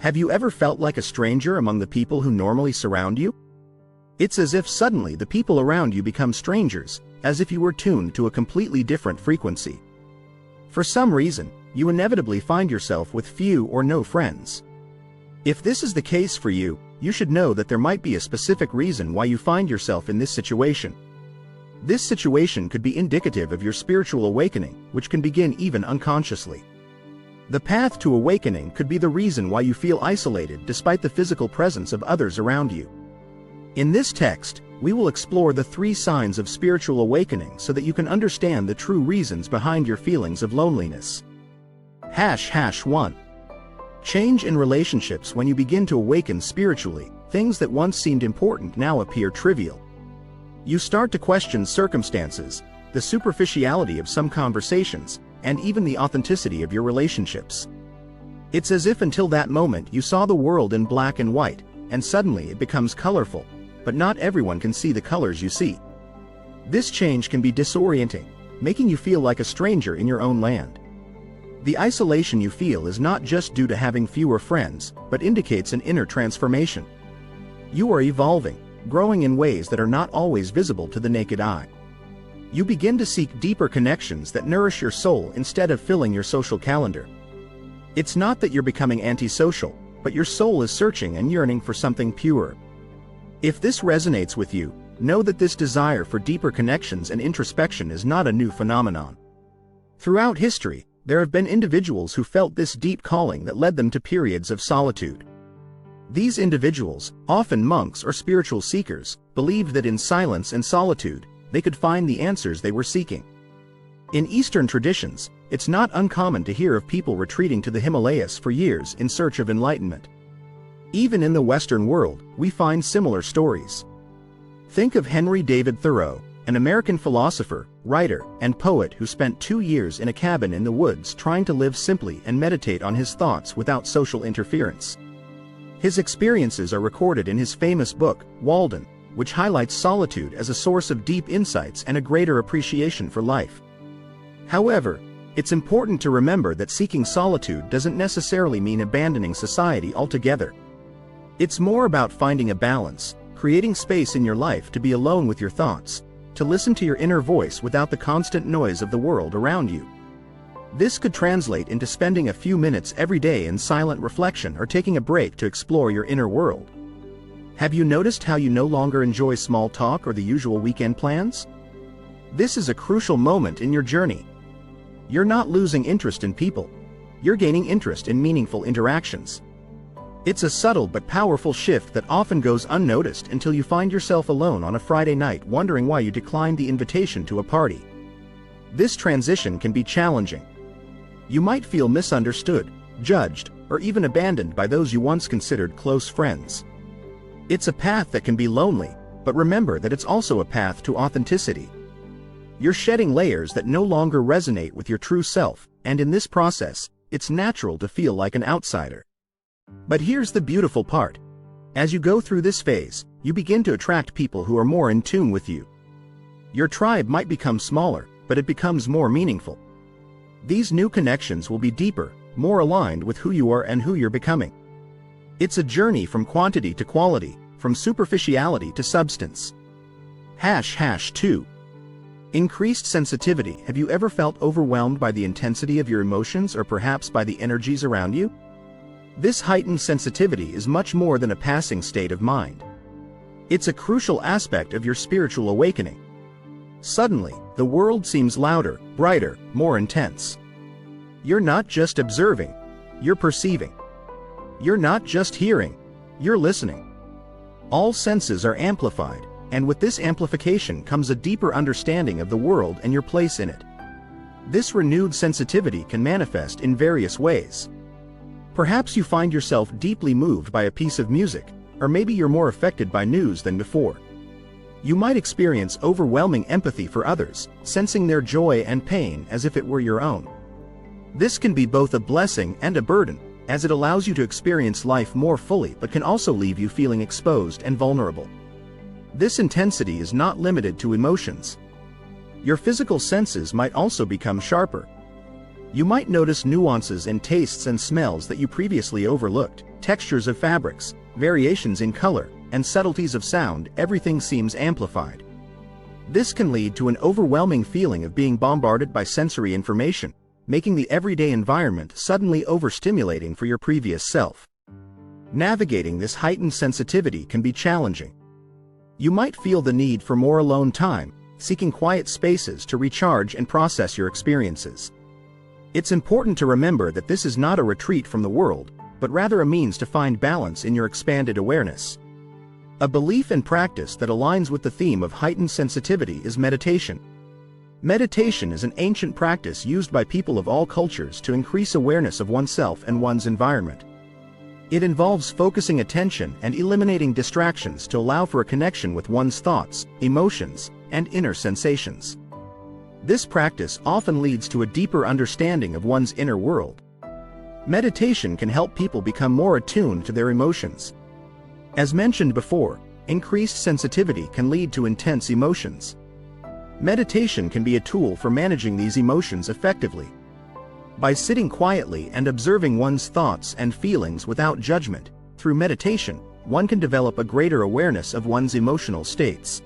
Have you ever felt like a stranger among the people who normally surround you? It's as if suddenly the people around you become strangers, as if you were tuned to a completely different frequency. For some reason, you inevitably find yourself with few or no friends. If this is the case for you, you should know that there might be a specific reason why you find yourself in this situation. This situation could be indicative of your spiritual awakening, which can begin even unconsciously. The path to awakening could be the reason why you feel isolated despite the physical presence of others around you. In this text, we will explore the 3 signs of spiritual awakening so that you can understand the true reasons behind your feelings of loneliness. #1. Change in relationships. When you begin to awaken spiritually, things that once seemed important now appear trivial. You start to question circumstances, the superficiality of some conversations, and even the authenticity of your relationships. It's as if until that moment you saw the world in black and white, and suddenly it becomes colorful, but not everyone can see the colors you see. This change can be disorienting, making you feel like a stranger in your own land. The isolation you feel is not just due to having fewer friends, but indicates an inner transformation. You are evolving, growing in ways that are not always visible to the naked eye. You begin to seek deeper connections that nourish your soul instead of filling your social calendar. It's not that you're becoming antisocial, but your soul is searching and yearning for something pure. If this resonates with you, know that this desire for deeper connections and introspection is not a new phenomenon. Throughout history, there have been individuals who felt this deep calling that led them to periods of solitude. These individuals, often monks or spiritual seekers, believed that in silence and solitude, they could find the answers they were seeking. In Eastern traditions, it's not uncommon to hear of people retreating to the Himalayas for years in search of enlightenment. Even in the Western world, we find similar stories. Think of Henry David Thoreau, an American philosopher, writer, and poet who spent 2 years in a cabin in the woods trying to live simply and meditate on his thoughts without social interference. His experiences are recorded in his famous book, Walden, which highlights solitude as a source of deep insights and a greater appreciation for life. However, it's important to remember that seeking solitude doesn't necessarily mean abandoning society altogether. It's more about finding a balance, creating space in your life to be alone with your thoughts, to listen to your inner voice without the constant noise of the world around you. This could translate into spending a few minutes every day in silent reflection or taking a break to explore your inner world. Have you noticed how you no longer enjoy small talk or the usual weekend plans? This is a crucial moment in your journey. You're not losing interest in people. You're gaining interest in meaningful interactions. It's a subtle but powerful shift that often goes unnoticed until you find yourself alone on a Friday night wondering why you declined the invitation to a party. This transition can be challenging. You might feel misunderstood, judged, or even abandoned by those you once considered close friends. It's a path that can be lonely, but remember that it's also a path to authenticity. You're shedding layers that no longer resonate with your true self, and in this process, it's natural to feel like an outsider. But here's the beautiful part. As you go through this phase, you begin to attract people who are more in tune with you. Your tribe might become smaller, but it becomes more meaningful. These new connections will be deeper, more aligned with who you are and who you're becoming. It's a journey from quantity to quality, from superficiality to substance. #2. Increased sensitivity. Have you ever felt overwhelmed by the intensity of your emotions or perhaps by the energies around you? This heightened sensitivity is much more than a passing state of mind. It's a crucial aspect of your spiritual awakening. Suddenly, the world seems louder, brighter, more intense. You're not just observing, you're perceiving. You're not just hearing, you're listening. All senses are amplified, and with this amplification comes a deeper understanding of the world and your place in it. This renewed sensitivity can manifest in various ways. Perhaps you find yourself deeply moved by a piece of music, or maybe you're more affected by news than before. You might experience overwhelming empathy for others, sensing their joy and pain as if it were your own. This can be both a blessing and a burden, as it allows you to experience life more fully but can also leave you feeling exposed and vulnerable. This intensity is not limited to emotions. Your physical senses might also become sharper. You might notice nuances in tastes and smells that you previously overlooked, textures of fabrics, variations in color, and subtleties of sound. Everything seems amplified. This can lead to an overwhelming feeling of being bombarded by sensory information, making the everyday environment suddenly overstimulating for your previous self. Navigating this heightened sensitivity can be challenging. You might feel the need for more alone time, seeking quiet spaces to recharge and process your experiences. It's important to remember that this is not a retreat from the world, but rather a means to find balance in your expanded awareness. A belief and practice that aligns with the theme of heightened sensitivity is meditation. Meditation is an ancient practice used by people of all cultures to increase awareness of oneself and one's environment. It involves focusing attention and eliminating distractions to allow for a connection with one's thoughts, emotions, and inner sensations. This practice often leads to a deeper understanding of one's inner world. Meditation can help people become more attuned to their emotions. As mentioned before, increased sensitivity can lead to intense emotions. Meditation can be a tool for managing these emotions effectively. By sitting quietly and observing one's thoughts and feelings without judgment, through meditation, one can develop a greater awareness of one's emotional states.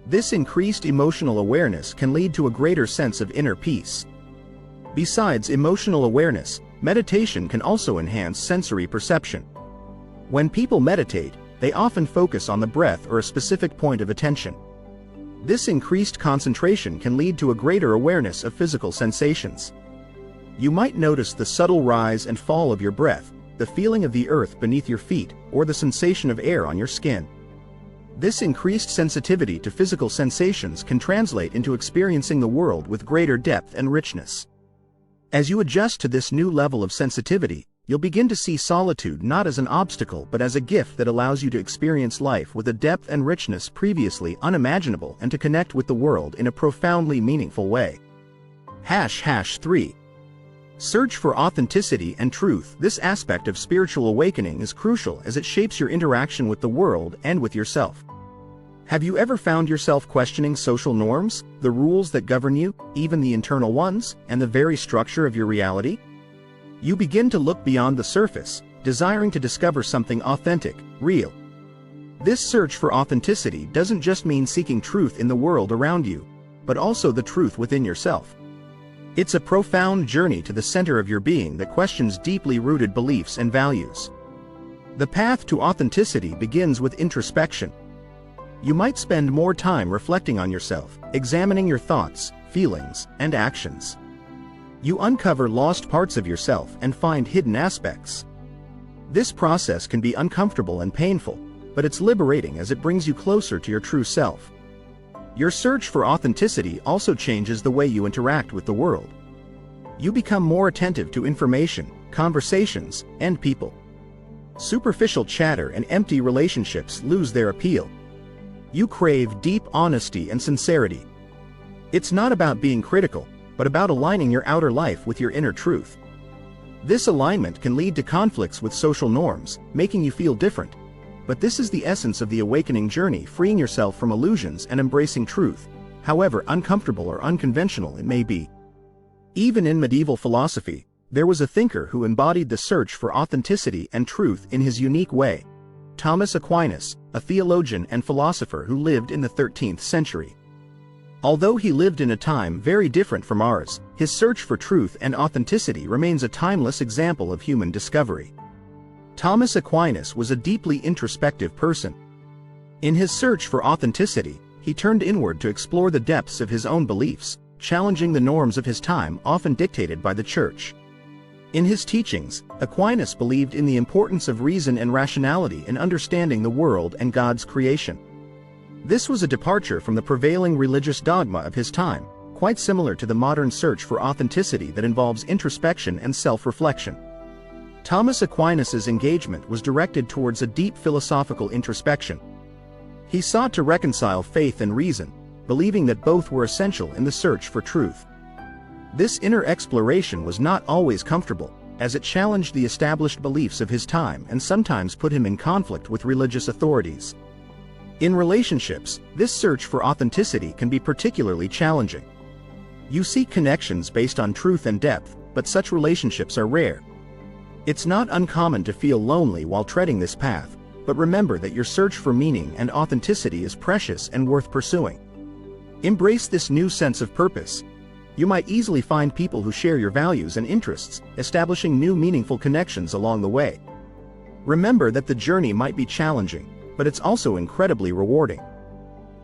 This increased emotional awareness can lead to a greater sense of inner peace. Besides emotional awareness, meditation can also enhance sensory perception. When people meditate, they often focus on the breath or a specific point of attention. This increased concentration can lead to a greater awareness of physical sensations. You might notice the subtle rise and fall of your breath, the feeling of the earth beneath your feet, or the sensation of air on your skin. This increased sensitivity to physical sensations can translate into experiencing the world with greater depth and richness. As you adjust to this new level of sensitivity, you'll begin to see solitude not as an obstacle but as a gift that allows you to experience life with a depth and richness previously unimaginable and to connect with the world in a profoundly meaningful way. #3. Search for authenticity and truth. This aspect of spiritual awakening is crucial as it shapes your interaction with the world and with yourself. Have you ever found yourself questioning social norms, the rules that govern you, even the internal ones, and the very structure of your reality? You begin to look beyond the surface, desiring to discover something authentic, real. This search for authenticity doesn't just mean seeking truth in the world around you, but also the truth within yourself. It's a profound journey to the center of your being that questions deeply rooted beliefs and values. The path to authenticity begins with introspection. You might spend more time reflecting on yourself, examining your thoughts, feelings, and actions. You uncover lost parts of yourself and find hidden aspects. This process can be uncomfortable and painful, but it's liberating as it brings you closer to your true self. Your search for authenticity also changes the way you interact with the world. You become more attentive to information, conversations, and people. Superficial chatter and empty relationships lose their appeal. You crave deep honesty and sincerity. It's not about being critical, but about aligning your outer life with your inner truth. This alignment can lead to conflicts with social norms, making you feel different. But this is the essence of the awakening journey, freeing yourself from illusions and embracing truth, however uncomfortable or unconventional it may be. Even in medieval philosophy, there was a thinker who embodied the search for authenticity and truth in his unique way. Thomas Aquinas, a theologian and philosopher who lived in the 13th century. Although he lived in a time very different from ours, his search for truth and authenticity remains a timeless example of human discovery. Thomas Aquinas was a deeply introspective person. In his search for authenticity, he turned inward to explore the depths of his own beliefs, challenging the norms of his time often dictated by the church. In his teachings, Aquinas believed in the importance of reason and rationality in understanding the world and God's creation. This was a departure from the prevailing religious dogma of his time, quite similar to the modern search for authenticity that involves introspection and self-reflection. Thomas Aquinas' engagement was directed towards a deep philosophical introspection. He sought to reconcile faith and reason, believing that both were essential in the search for truth. This inner exploration was not always comfortable, as it challenged the established beliefs of his time and sometimes put him in conflict with religious authorities. In relationships, this search for authenticity can be particularly challenging. You seek connections based on truth and depth, but such relationships are rare. It's not uncommon to feel lonely while treading this path, but remember that your search for meaning and authenticity is precious and worth pursuing. Embrace this new sense of purpose. You might easily find people who share your values and interests, establishing new meaningful connections along the way. Remember that the journey might be challenging, but it's also incredibly rewarding.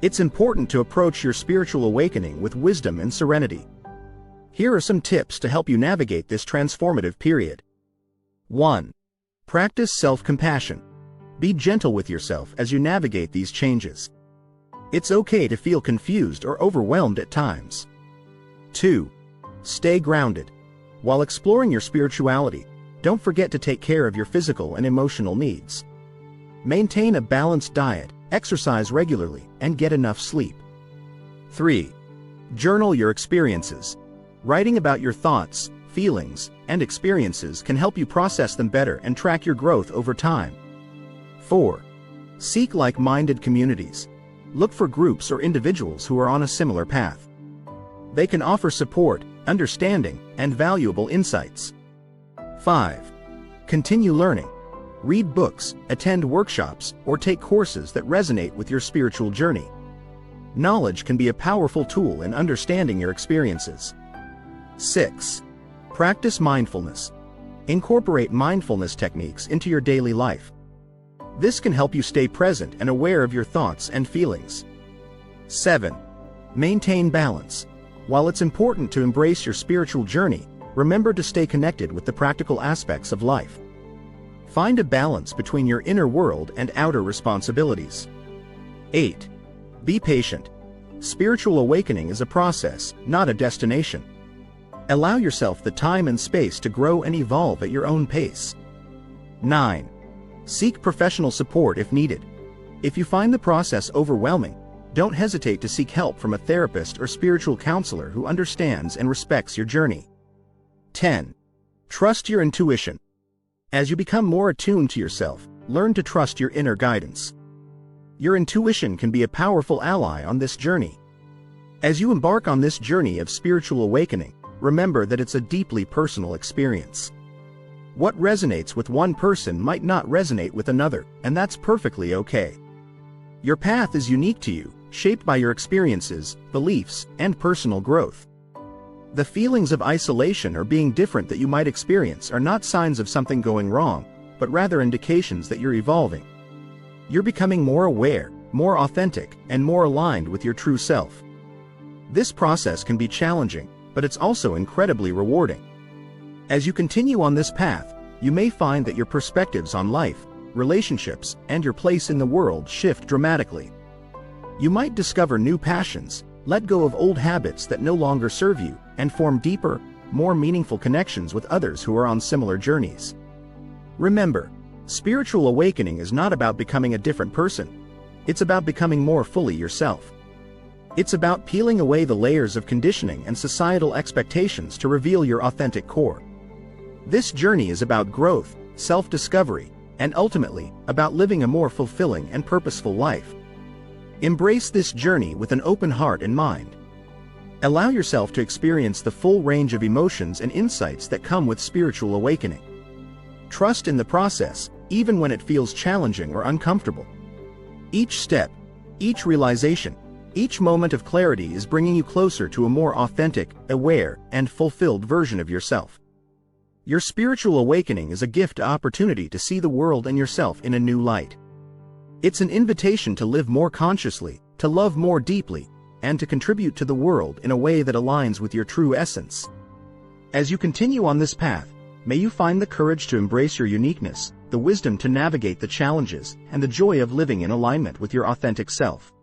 It's important to approach your spiritual awakening with wisdom and serenity. Here are some tips to help you navigate this transformative period. 1. Practice self-compassion. Be gentle with yourself as you navigate these changes. It's okay to feel confused or overwhelmed at times. 2. Stay grounded. While exploring your spirituality, don't forget to take care of your physical and emotional needs. Maintain a balanced diet, exercise regularly, and get enough sleep. 3. Journal your experiences. Writing about your thoughts, feelings, and experiences can help you process them better and track your growth over time. 4. Seek like-minded communities. Look for groups or individuals who are on a similar path. They can offer support, understanding, and valuable insights. 5. Continue learning. Read books, attend workshops, or take courses that resonate with your spiritual journey. Knowledge can be a powerful tool in understanding your experiences. 6. Practice mindfulness. Incorporate mindfulness techniques into your daily life. This can help you stay present and aware of your thoughts and feelings. 7. Maintain balance. While it's important to embrace your spiritual journey, remember to stay connected with the practical aspects of life. Find a balance between your inner world and outer responsibilities. 8. Be patient. Spiritual awakening is a process, not a destination. Allow yourself the time and space to grow and evolve at your own pace. 9. Seek professional support if needed. If you find the process overwhelming, don't hesitate to seek help from a therapist or spiritual counselor who understands and respects your journey. 10. Trust your intuition. As you become more attuned to yourself, learn to trust your inner guidance. Your intuition can be a powerful ally on this journey. As you embark on this journey of spiritual awakening, remember that it's a deeply personal experience. What resonates with one person might not resonate with another, and that's perfectly okay. Your path is unique to you, shaped by your experiences, beliefs, and personal growth. The feelings of isolation or being different that you might experience are not signs of something going wrong, but rather indications that you're evolving. You're becoming more aware, more authentic, and more aligned with your true self. This process can be challenging, but it's also incredibly rewarding. As you continue on this path, you may find that your perspectives on life, relationships, and your place in the world shift dramatically. You might discover new passions, let go of old habits that no longer serve you, and form deeper, more meaningful connections with others who are on similar journeys. Remember, spiritual awakening is not about becoming a different person. It's about becoming more fully yourself. It's about peeling away the layers of conditioning and societal expectations to reveal your authentic core. This journey is about growth, self-discovery, and ultimately, about living a more fulfilling and purposeful life. Embrace this journey with an open heart and mind. Allow yourself to experience the full range of emotions and insights that come with spiritual awakening. Trust in the process, even when it feels challenging or uncomfortable. Each step, each realization, each moment of clarity is bringing you closer to a more authentic, aware, and fulfilled version of yourself. Your spiritual awakening is a gift opportunity to see the world and yourself in a new light. It's an invitation to live more consciously, to love more deeply, and to contribute to the world in a way that aligns with your true essence. As you continue on this path, may you find the courage to embrace your uniqueness, the wisdom to navigate the challenges, and the joy of living in alignment with your authentic self.